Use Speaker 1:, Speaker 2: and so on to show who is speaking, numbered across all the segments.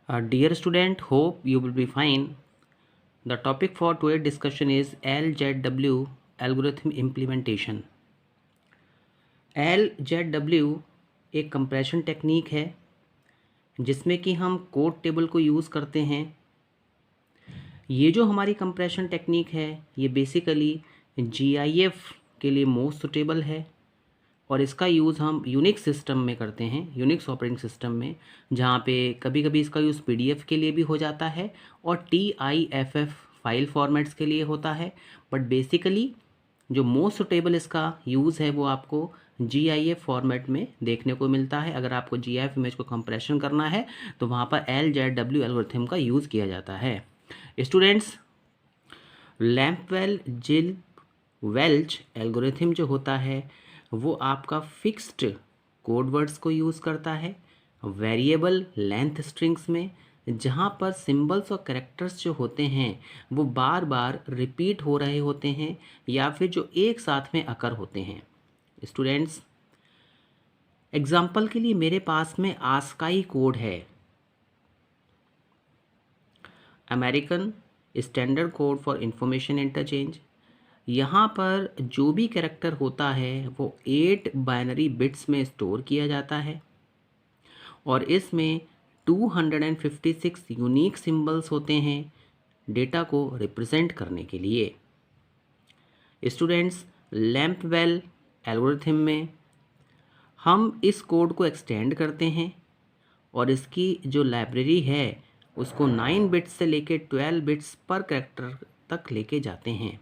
Speaker 1: Dear student, hope you will be fine. The topic for today's discussion is LZW algorithm implementation. LZW एक compression technique है जिसमें कि हम code table को use करते हैं। ये जो हमारी कंप्रेशन टेक्निक है ये बेसिकली GIF के लिए मोस्ट सुटेबल है और इसका यूज़ हम यूनिक्स सिस्टम में करते हैं, यूनिक्स ऑपरेटिंग सिस्टम में, जहाँ पे कभी कभी इसका यूज़ PDF के लिए भी हो जाता है और TIFF फाइल फॉर्मेट्स के लिए होता है। बट बेसिकली जो मोस्ट सुटेबल इसका यूज़ है वो आपको GIF फॉर्मेट में देखने को मिलता है। अगर आपको GIF इमेज को कंप्रेशन करना है तो वहाँ पर LZW एल्गोरिथम का यूज़ किया जाता है। स्टूडेंट्स, लैम्पवेल जिल वेल्च एल्गोरिथम जो होता है वो आपका फिक्स्ड कोड वर्ड्स को यूज़ करता है वेरिएबल लेंथ स्ट्रिंग्स में, जहाँ पर सिंबल्स और कैरेक्टर्स जो होते हैं वो बार बार रिपीट हो रहे होते हैं या फिर जो एक साथ में अकर होते हैं। स्टूडेंट्स, एग्जाम्पल के लिए मेरे पास में आस्काई कोड है, American standard code for information interchange. यहाँ पर जो भी कैरेक्टर होता है वो 8 बाइनरी बिट्स में स्टोर किया जाता है और इसमें 256 यूनिक सिंबल्स होते हैं डेटा को रिप्रेजेंट करने के लिए। स्टूडेंट्स, लैम्पवेल एल्गोरिथम में हम इस कोड को एक्सटेंड करते हैं और इसकी जो लाइब्रेरी है उसको 9 बिट्स से लेके 12 बिट्स पर कैरेक्टर तक लेके जाते हैं।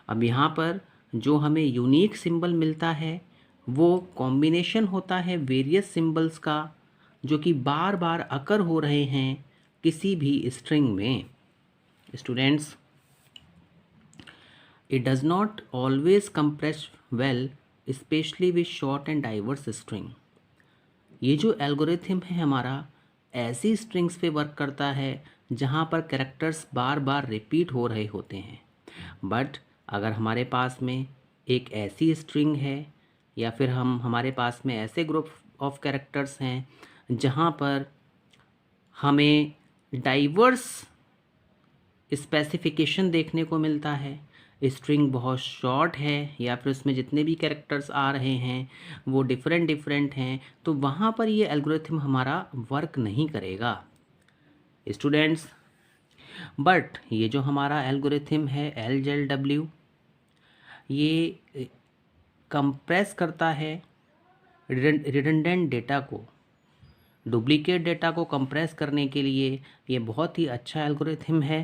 Speaker 1: अब यहाँ पर जो हमें यूनिक सिंबल मिलता है वो कॉम्बिनेशन होता है वेरियस सिंबल्स का जो कि बार बार अकर हो रहे हैं किसी भी स्ट्रिंग में। Students, it does not always compress well specially with short and diverse string. ये जो एल्गोरिथम है हमारा ऐसी स्ट्रिंग्स पे वर्क करता है जहाँ पर कैरेक्टर्स बार बार रिपीट हो रहे होते हैं। बट अगर हमारे पास में एक ऐसी स्ट्रिंग है या फिर हमारे पास में ऐसे ग्रुप ऑफ कैरेक्टर्स हैं जहाँ पर हमें डाइवर्स स्पेसिफिकेशन देखने को मिलता है, स्ट्रिंग बहुत शॉर्ट है या फिर उसमें जितने भी कैरेक्टर्स आ रहे हैं वो डिफरेंट हैं, तो वहाँ पर ये एल्गोरिथम हमारा वर्क नहीं करेगा। स्टूडेंट्स, बट ये जो हमारा एल्गोरिथम है LZW ये कंप्रेस करता है रिडंडेंट डेटा को, डुप्लीकेट डेटा को कंप्रेस करने के लिए ये बहुत ही अच्छा एल्गोरिथम है।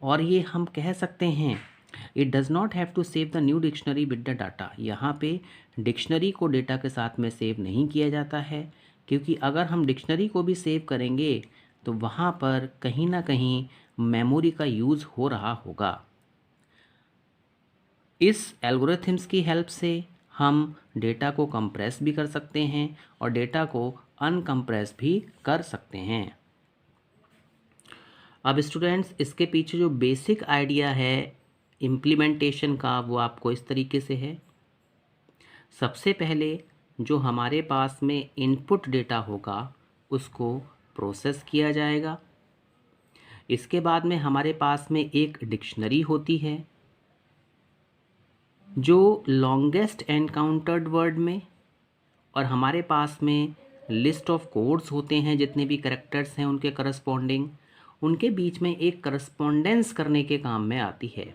Speaker 1: और ये हम कह सकते हैं it does not have to save the new dictionary with the data. यहाँ पे डिक्शनरी को डेटा के साथ में सेव नहीं किया जाता है, क्योंकि अगर हम डिक्शनरी को भी सेव करेंगे तो वहाँ पर कहीं ना कहीं मेमोरी का यूज़ हो रहा होगा। इस एल्गोरिथम्स की हेल्प से हम डेटा को कंप्रेस भी कर सकते हैं और डेटा को अनकंप्रेस भी कर सकते हैं। अब स्टूडेंट्स, इसके पीछे जो बेसिक आइडिया है इम्प्लीमेंटेशन का वो आपको इस तरीके से है। सबसे पहले जो हमारे पास में इनपुट डेटा होगा उसको प्रोसेस किया जाएगा। इसके बाद में हमारे पास में एक डिक्शनरी होती है जो लॉन्गेस्ट एनकाउंटर्ड वर्ड में, और हमारे पास में लिस्ट ऑफ कोड्स होते हैं जितने भी कैरेक्टर्स हैं उनके करस्पॉन्डिंग, उनके बीच में एक करस्पॉन्डेंस करने के काम में आती है।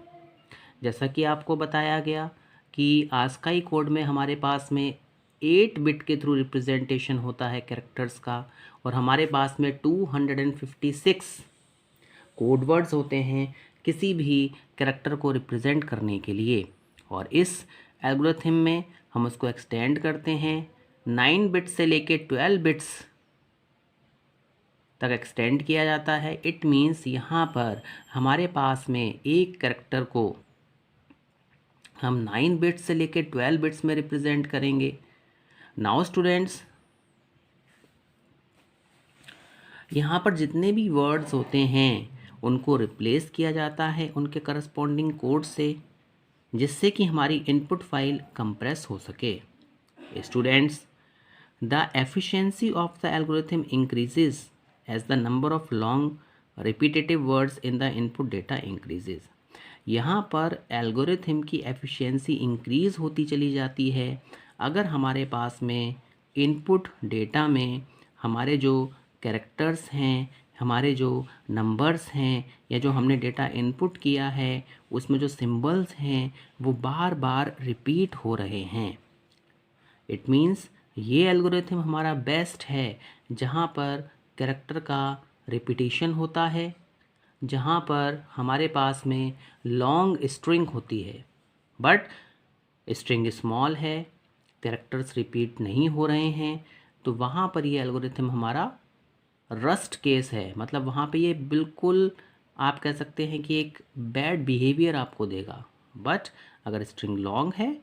Speaker 1: जैसा कि आपको बताया गया कि आस्काई कोड में हमारे पास में 8 बिट के थ्रू रिप्रेजेंटेशन होता है कैरेक्टर्स का और हमारे पास में 256 कोड वर्ड्स होते हैं किसी भी कैरेक्टर को रिप्रेजेंट करने के लिए। और इस एल्गोरिथम में हम उसको एक्सटेंड करते हैं 9 बिट्स से लेके 12 बिट्स तक एक्सटेंड किया जाता है। इट मीन्स यहाँ पर हमारे पास में एक कैरेक्टर को हम 9 बिट्स से लेके 12 बिट्स में रिप्रेजेंट करेंगे। नाउ स्टूडेंट्स, यहाँ पर जितने भी वर्ड्स होते हैं उनको रिप्लेस किया जाता है उनके करस्पॉन्डिंग कोड से, जिससे कि हमारी इनपुट फाइल कंप्रेस हो सके। Students, the efficiency of the algorithm increases as the number of long repetitive words in the input data increases. यहाँ पर एल्गोरिथम की एफिशिएंसी इंक्रीज़ होती चली जाती है अगर हमारे पास में इनपुट डेटा में हमारे जो कैरेक्टर्स हैं, हमारे जो नंबर्स हैं, या जो हमने डेटा इनपुट किया है उसमें जो सिंबल्स हैं वो बार बार रिपीट हो रहे हैं। इट मीन्स ये एल्गोरिथम हमारा बेस्ट है जहाँ पर कैरेक्टर का रिपीटिशन होता है, जहाँ पर हमारे पास में लॉन्ग स्ट्रिंग होती है बट स्ट्रिंग स्मॉल है, कैरेक्टर्स रिपीट नहीं हो रहे हैं, तो वहाँ पर ये एल्गोरिथम हमारा रस्ट केस है। मतलब वहाँ पे ये बिल्कुल आप कह सकते हैं कि एक बैड बिहेवियर आपको देगा। बट अगर स्ट्रिंग लॉन्ग है,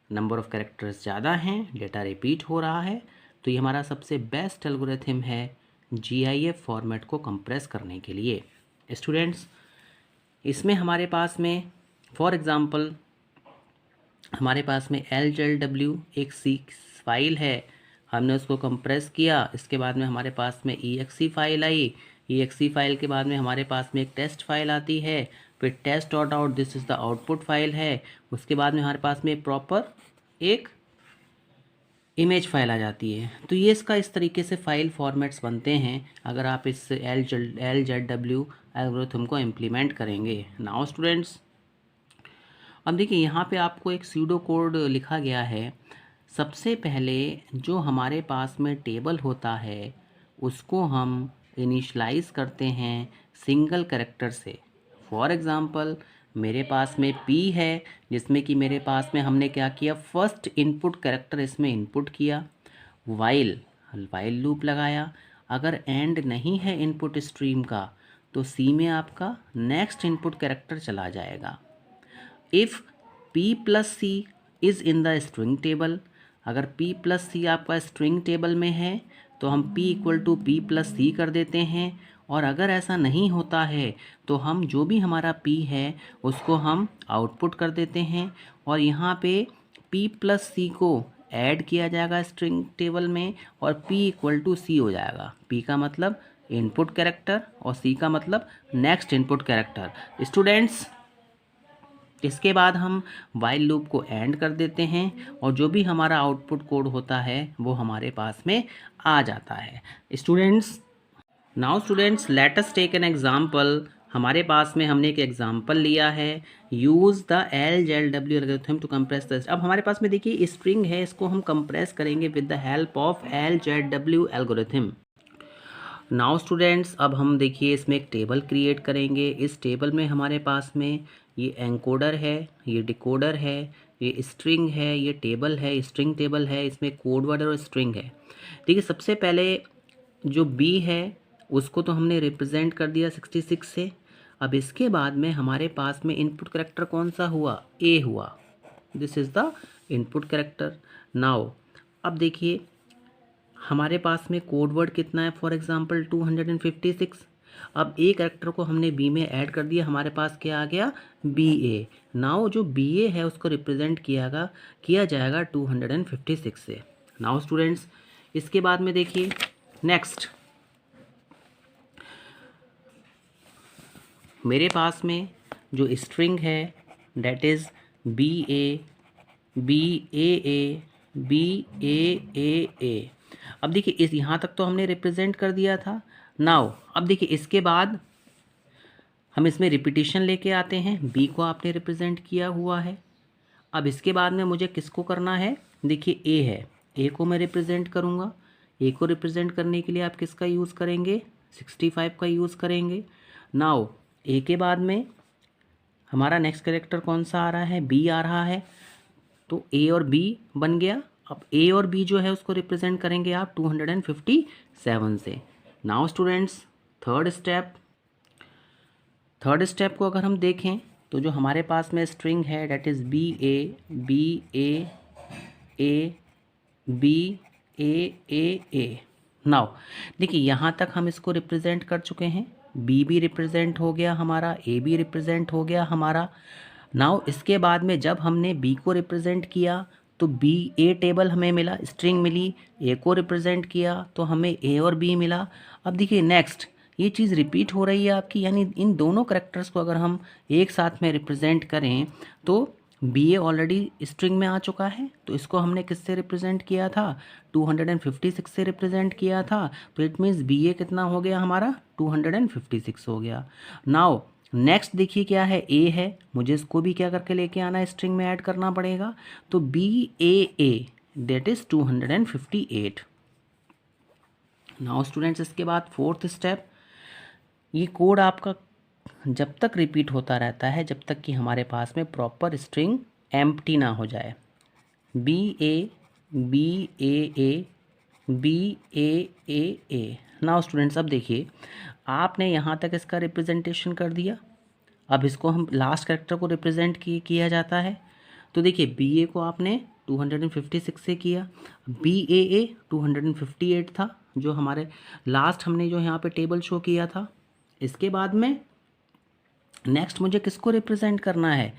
Speaker 1: नंबर ऑफ़ कैरेक्टर्स ज़्यादा हैं, डेटा रिपीट हो रहा है, तो ये हमारा सबसे बेस्ट एल्गोरिथम है GIF फॉर्मेट को कंप्रेस करने के लिए। स्टूडेंट्स, इसमें हमारे पास में फॉर एग्ज़ाम्पल हमारे पास में LZW एक सी फाइल है, हमने उसको कंप्रेस किया, इसके बाद में हमारे पास में EXE फाइल आई, EXE फाइल के बाद में हमारे पास में एक टेस्ट फाइल आती है, फिर test dot out this is the output file है, उसके बाद में हमारे पास में प्रॉपर एक इमेज फाइल आ जाती है। तो ये इसका इस तरीके से फाइल फॉर्मेट्स बनते हैं अगर आप इस LZW एल्गोरिथम को इम्प्लीमेंट करेंगे। नाउ स्टूडेंट्स, अब देखिए यहाँ पे आपको एक सूडो कोड लिखा गया है। सबसे पहले जो हमारे पास में टेबल होता है उसको हम इनिशलाइज करते हैं सिंगल कैरेक्टर से। फॉर एग्ज़ाम्पल मेरे पास में P है जिसमें कि मेरे पास में हमने क्या किया, फर्स्ट इनपुट कैरेक्टर इसमें इनपुट किया, वाइल लूप लगाया। अगर एंड नहीं है इनपुट स्ट्रीम का तो C में आपका नेक्स्ट इनपुट कैरेक्टर चला जाएगा। If P plus C is in the string table, अगर P प्लस C आपका स्ट्रिंग टेबल में है तो हम P equal to P plus C कर देते हैं। और अगर ऐसा नहीं होता है तो हम जो भी हमारा P है उसको हम आउटपुट कर देते हैं और यहाँ पे P प्लस C को ऐड किया जाएगा स्ट्रिंग टेबल में और P इक्वल टू C हो जाएगा। P का मतलब इनपुट कैरेक्टर और C का मतलब नेक्स्ट इनपुट कैरेक्टर। स्टूडेंट्स, इसके बाद हम वाइल लूप को एंड कर देते हैं और जो भी हमारा आउटपुट कोड होता है वो हमारे पास में आ जाता है। Students, now students let us take an example. हमारे पास में हमने एक एग्जांपल लिया है, use the LZW algorithm to compress the. अब हमारे पास में देखिए स्ट्रिंग है, इसको हम कंप्रेस करेंगे with the help of LZW algorithm. Now students, अब हम देखिए इसमें एक टेबल क्रिएट करेंगे। इस टेबल में हमारे पास में ये एनकोडर है, ये डिकोडर है, ये स्ट्रिंग है, ये टेबल है, स्ट्रिंग टेबल है, इसमें कोड वर्ड और स्ट्रिंग है। देखिए सबसे पहले जो B है उसको तो हमने रिप्रेजेंट कर दिया 66 से। अब इसके बाद में हमारे पास में इनपुट कैरेक्टर कौन सा हुआ, A हुआ। This is the input character. Now अब देखिए हमारे पास में कोड वर्ड कितना है, फॉर एग्जांपल 256। अब A कैरेक्टर को हमने B में ऐड कर दिया, हमारे पास क्या आ गया, BA। नाउ जो BA है उसको रिप्रेजेंट किया जाएगा 256 से। नाउ स्टूडेंट्स, इसके बाद में देखिए नेक्स्ट मेरे पास में जो स्ट्रिंग है डेट इज़ BA BAA। अब देखिए इस यहाँ तक तो हमने रिप्रेजेंट कर दिया था। नाउ अब देखिए इसके बाद हम इसमें रिपीटिशन लेके आते हैं। B को आपने रिप्रेजेंट किया हुआ है। अब इसके बाद में मुझे किसको करना है, देखिए A है, A को मैं रिप्रेजेंट करूँगा। A को रिप्रेजेंट करने के लिए आप किसका यूज़ करेंगे, 65 का यूज़ करेंगे। नाउ A के बाद में हमारा नेक्स्ट कैरेक्टर कौन सा आ रहा है, B आ रहा है, तो A और B बन गया। अब A और B जो है उसको रिप्रेजेंट करेंगे आप 257 से। नाउ स्टूडेंट्स, थर्ड स्टेप को अगर हम देखें तो जो हमारे पास में स्ट्रिंग है डेट इज़ BA। नाउ देखिए यहाँ तक हम इसको रिप्रेजेंट कर चुके हैं, B भी रिप्रेजेंट हो गया हमारा, A भी रिप्रेजेंट हो गया हमारा। नाउ इसके बाद में जब हमने B को रिप्रेजेंट किया तो बी ए टेबल हमें मिला, स्ट्रिंग मिली, ए को रिप्रेजेंट किया तो हमें ए और बी मिला। अब देखिए नेक्स्ट ये चीज़ रिपीट हो रही है आपकी, यानी इन दोनों करैक्टर्स को अगर हम एक साथ में रिप्रेजेंट करें तो बी ए ऑलरेडी स्ट्रिंग में आ चुका है, तो इसको हमने किससे रिप्रेजेंट किया था, 256 से रिप्रेजेंट किया था, तो इट मीन्स बी ए कितना हो गया हमारा, 256 हो गया। नाउ नेक्स्ट देखिए क्या है, ए है, मुझे इसको भी क्या करके लेके आना है, स्ट्रिंग में ऐड करना पड़ेगा, तो B A that is 258। Now students इसके बाद फोर्थ स्टेप, ये कोड आपका जब तक रिपीट होता रहता है जब तक कि हमारे पास में प्रॉपर स्ट्रिंग एम्प्टी ना हो जाए। B A B A B A. Now students अब देखिए आपने यहाँ तक इसका रिप्रेजेंटेशन कर दिया, अब इसको हम लास्ट कैरेक्टर को रिप्रेजेंट किया जाता है। तो देखिए बी ए को आपने 256 से किया, बी ए 258 था जो हमारे लास्ट हमने जो यहाँ पे टेबल शो किया था। इसके बाद में नेक्स्ट मुझे किसको रिप्रेजेंट करना है,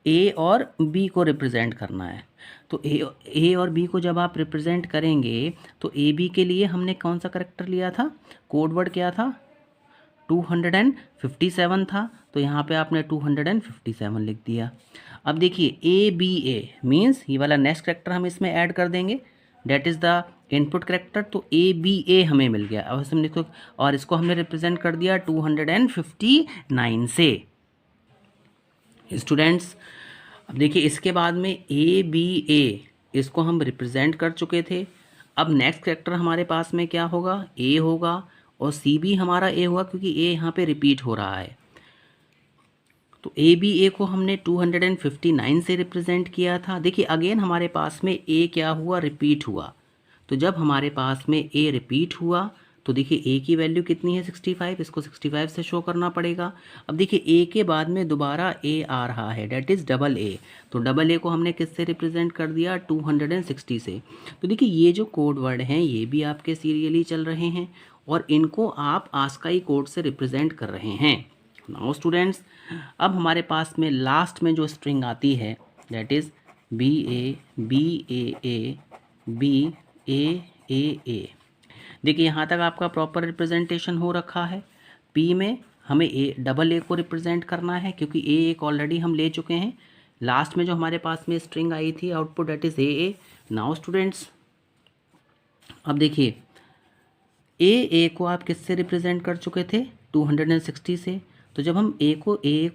Speaker 1: ए और बी को रिप्रेजेंट करना है। तो ए और बी को जब आप रिप्रेजेंट करेंगे तो ए बी के लिए हमने कौन सा करेक्टर लिया था, कोड वर्ड क्या था, 257 था, तो यहाँ पे आपने 257 लिख दिया। अब देखिए ए बी ए मीन्स ये वाला नेक्स्ट करेक्टर हम इसमें ऐड कर देंगे, that is the input character, तो ए बी ए हमें मिल गया। अब हम देखो और इसको हमने रिप्रेजेंट कर दिया 259 से। स्टूडेंट्स अब देखिए इसके बाद में ए बी ए इसको हम रिप्रेजेंट कर चुके थे। अब नेक्स्ट करेक्टर हमारे पास में क्या होगा, ए होगा, और सी भी हमारा ए हुआ क्योंकि ए यहाँ पे रिपीट हो रहा है। तो ए बी ए को हमने 259 से रिप्रेजेंट किया था। देखिए अगेन हमारे पास में ए क्या हुआ, रिपीट हुआ, तो जब हमारे पास में ए रिपीट हुआ तो देखिए ए की वैल्यू कितनी है, 65, इसको 65 से शो करना पड़ेगा। अब देखिए ए के बाद में दोबारा ए आ रहा है, डेट इज़ डबल ए, तो डबल ए को हमने किससे रिप्रेजेंट कर दिया, 260 से। तो देखिए ये जो कोड वर्ड हैं ये भी आपके सीरियली चल रहे हैं और इनको आप आस्काई कोड से रिप्रेजेंट कर रहे हैं। नाउ स्टूडेंट्स अब हमारे पास में लास्ट में जो स्ट्रिंग आती है that is B A B A. देखिए यहाँ तक आपका प्रॉपर रिप्रेजेंटेशन हो रखा है। पी में हमें ए डबल ए को रिप्रेजेंट करना है क्योंकि ए एक ऑलरेडी हम ले चुके हैं। लास्ट में जो हमारे पास में स्ट्रिंग आई थी output that is a. Now students अब देखिए ए को आप किससे रिप्रेजेंट कर चुके थे, 260 से। तो जब हम ए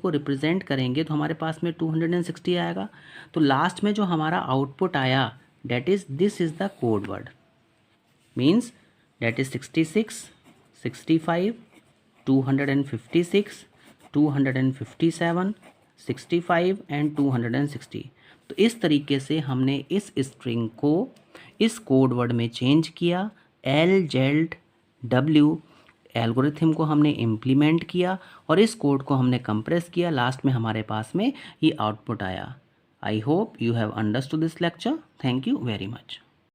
Speaker 1: को रिप्रेजेंट करेंगे तो हमारे पास में 260 आएगा। तो लास्ट में जो हमारा आउटपुट आया that is this is the code word, means that is 66, 65, 256, 257, 65 and 260। तो इस तरीके से हमने इस स्ट्रिंग को इस कोड वर्ड में चेंज किया। LZW एल्गोरिथम को हमने इम्प्लीमेंट किया और इस कोड को हमने कंप्रेस किया, लास्ट में हमारे पास में ये आउटपुट आया। I hope you have understood this lecture. Thank you very much.